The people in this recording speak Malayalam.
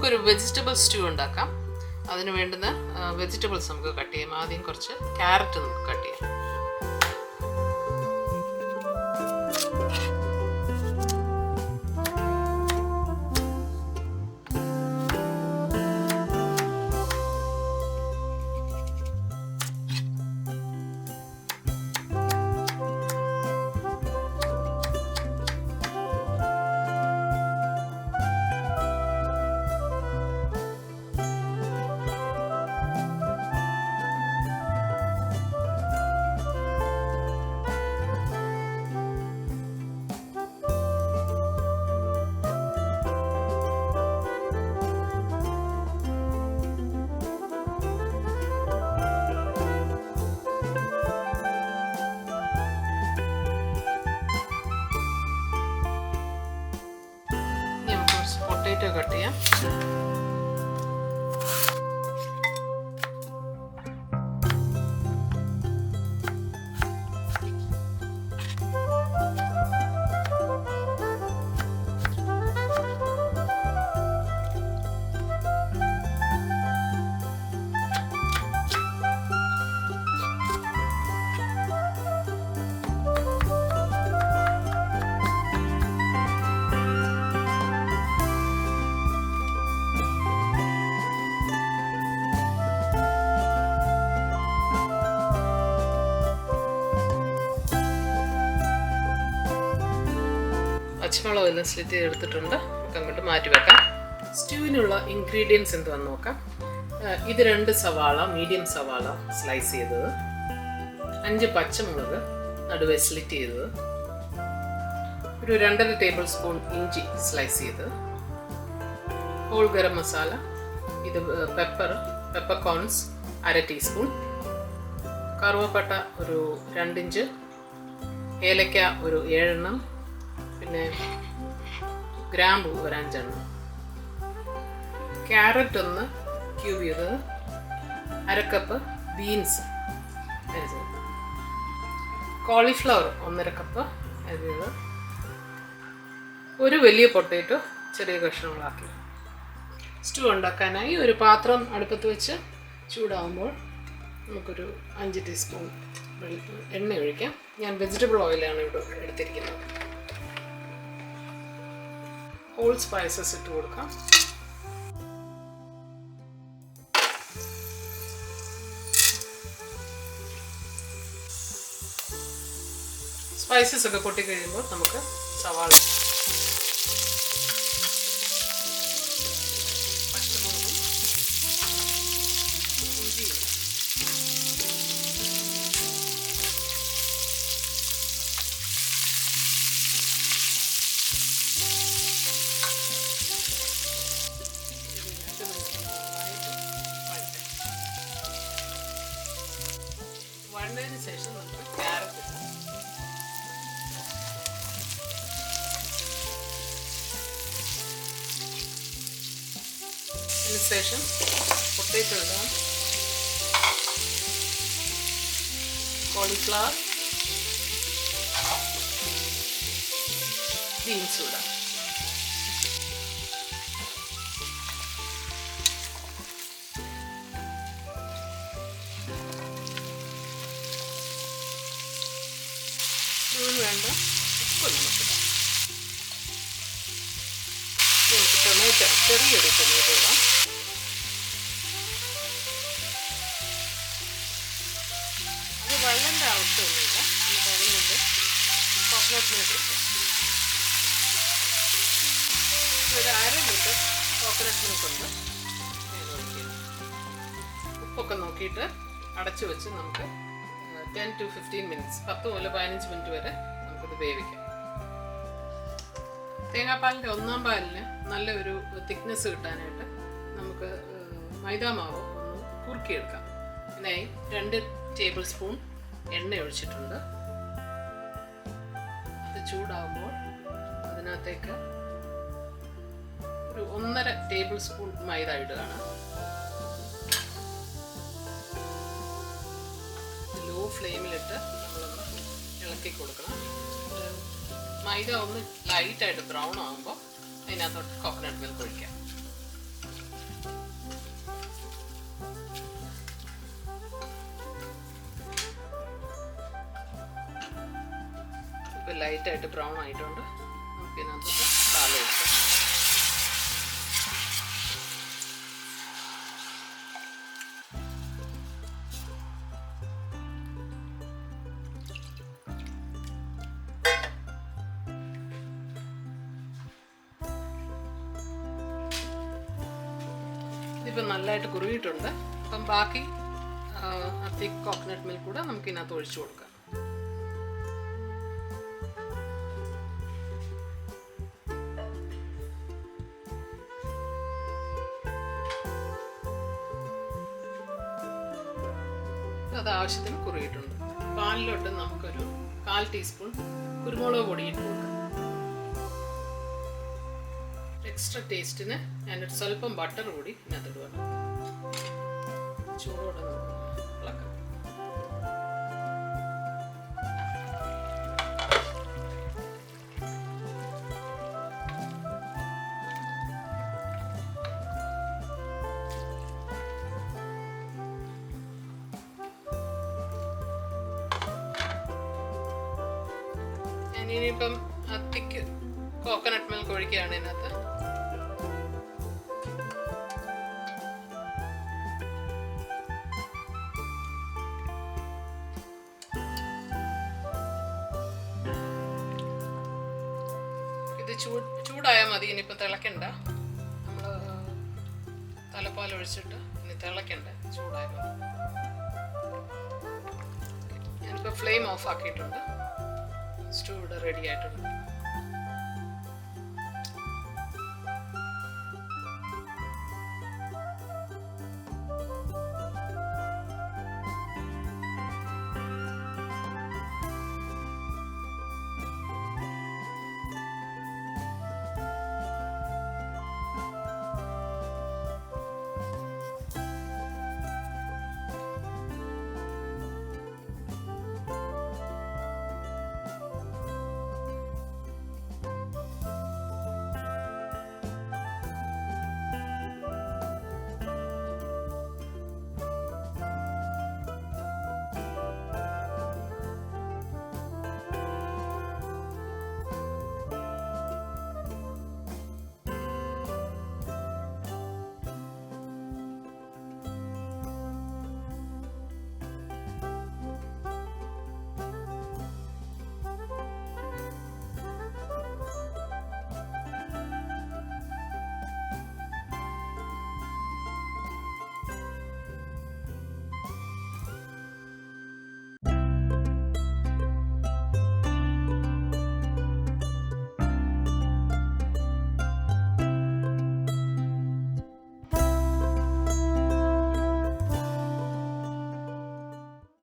നമുക്കൊരു വെജിറ്റബിൾ സ്റ്റൂ ഉണ്ടാക്കാം. അതിന് വേണ്ടുന്ന വെജിറ്റബിൾസ് നമുക്ക് കട്ട് ചെയ്യാം. ആദ്യം കുറച്ച് ക്യാരറ്റ് നമുക്ക് കട്ട് ചെയ്യാം. പൊട്ടേറ്റോ കട്ട് ചെയ്യാം. പച്ചമുളക് എല്ലാം സ്ലിറ്റ് ചെയ്തെടുത്തിട്ടുണ്ട്. നമുക്ക് അങ്ങോട്ട് മാറ്റി വെക്കാം. സ്റ്റ്യൂവിനുള്ള ഇൻഗ്രീഡിയൻസ് എന്തുവാന്ന് നോക്കാം. ഇത് 2 സവാള, മീഡിയം സവാള സ്ലൈസ് ചെയ്തത്, 5 പച്ചമുളക് നടുവെ സ്ലിറ്റ് ചെയ്തത്, ഒരു 2.5 ടേബിൾ സ്പൂൺ ഇഞ്ചി സ്ലൈസ് ചെയ്തത്, ഹോൾ ഗരം മസാല, ഇത് പെപ്പർകോൺസ് 1/2 ടീസ്പൂൺ, കറുവപ്പട്ട ഒരു 2 ഇഞ്ച്, ഏലക്ക ഒരു 7 എണ്ണം, പിന്നെ ഗ്രാമ്പു ഒരു 5 എണ്ണം, ക്യാരറ്റ് ഒന്ന് ക്യൂബ് ചെയ്തത്, 1/2 കപ്പ് ബീൻസ് അരിഞ്ഞത്, കോളിഫ്ലവർ 1.5 കപ്പ് അരിഞ്ഞത്, ഒരു വലിയ പൊട്ടേറ്റോ ചെറിയ കഷ്ണങ്ങളാക്കി. സ്റ്റൂ ഉണ്ടാക്കാനായി ഒരു പാത്രം അടുപ്പത്ത് വെച്ച് ചൂടാകുമ്പോൾ നമുക്കൊരു 5 ടീസ്പൂൺ എണ്ണ ഒഴിക്കാം. ഞാൻ വെജിറ്റബിൾ ഓയിലാണ് ഇവിടെ എടുത്തിരിക്കുന്നത്. ഹോൾ സ്പൈസസ് ഇട്ട് കൊടുക്കാം. സ്പൈസസ് ഒക്കെ പൊട്ടിക്കഴിയുമ്പോൾ നമുക്ക് സവാള, പച്ചമുളകും ഇഞ്ചിയും വഴന്നതിന് ശേഷം നമുക്ക് ക്യാരറ്റ് ഇടാം. അതിനുശേഷം പൊട്ടേറ്റോ ഇടാം, കോളിഫ്ലവർ, ബീൻസ് ഇടാം. ഇതിന് വേണ്ട ഉപ്പ് നമുക്കിടാം. നമുക്ക് ടൊമാറ്റോ, ചെറിയൊരു ടൊമാറ്റോ ഇടാം. അത് വെള്ളൻ്റെ ആവശ്യമൊന്നുമില്ല. നമുക്ക് അതിനുവേണ്ടി കോക്കനട്ട് മിൽക്ക് ഇടാം. ഒരു 1/2 ലിറ്റർ കോക്കനട്ട് മിൽക്ക് ഉണ്ട്. ഉപ്പൊക്കെ നോക്കിയിട്ട് അടച്ചു വെച്ച് നമുക്ക് 10 to 15 മിനിറ്റ്സ്, 10 മുതൽ 15 മിനിറ്റ് വരെ നമുക്കിത് വേവിക്കാം. തേങ്ങാപ്പാലിൻ്റെ 1-ാം പാലിന് നല്ല ഒരു തിക്നെസ് കിട്ടാനായിട്ട് നമുക്ക് മൈദാമാവ് ഒന്ന് കുറുക്കിയെടുക്കാം. ഇതിനായി 2 ടേബിൾ സ്പൂൺ എണ്ണ ഒഴിച്ചിട്ടുണ്ട്. അത് ചൂടാകുമ്പോൾ അതിനകത്തേക്ക് ഒരു 1.5 ടേബിൾ സ്പൂൺ മൈദ ഇടുകയാണ്. ലോ ഫ്ലെയിമിലിട്ട് നമ്മളൊന്ന് ഇളക്കി കൊടുക്കണം. മൈദ ഒന്ന് ലൈറ്റായിട്ട് ബ്രൗൺ ആകുമ്പോൾ അതിനകത്തോട്ട് കോക്കനട്ട് മിൽക്ക് ഒഴിക്കാം. ഇപ്പോൾ ലൈറ്റായിട്ട് ബ്രൗൺ ആയിട്ടുണ്ട്. നമുക്ക് ഇതിനകത്തോട്ട് മസാല ഒഴിക്കാം. ഇതിപ്പോൾ നല്ലതായിട്ട് കുറുകിയിട്ടുണ്ട്. അപ്പം ബാക്കി തിക്ക് കോക്കനട്ട് മിൽക്ക് കൂടെ നമുക്ക് ഇതിനകത്ത് ഒഴിച്ചു കൊടുക്കാം. അത് ആവശ്യത്തിന് കുറുകിയിട്ടുണ്ട്. പാലിലോട്ട് നമുക്കൊരു 1/4 ടീസ്പൂൺ കുരുമുളക് പൊടി ഇട്ട് കൊടുക്കാം. എക്സ്ട്രാ ടേസ്റ്റിന് ഞാനൊരു സ്വല്പം ബട്ടർ കൂടി ഇതിനകത്ത് ഇടുവാണ്. ചൂടോടെ ഇളക്കാം. ഞാനിനിയിപ്പം തിക്ക് കോക്കനട്ട് മിൽക്ക് ഒഴിക്കുകയാണ് ഇതിനകത്ത്. ഇത് ചൂടായാൽ മതി. ഇനിയിപ്പോൾ തിളക്കണ്ട. നമ്മൾ തലപ്പാൽ ഒഴിച്ചിട്ട് ഇനി തിളക്കണ്ട, ചൂടായാൽ മതി. ഞാനിപ്പോൾ ഫ്ലെയിം ഓഫ് ആക്കിയിട്ടുണ്ട്. സ്റ്റൂ ഇവിടെ റെഡി ആയിട്ടുണ്ട്.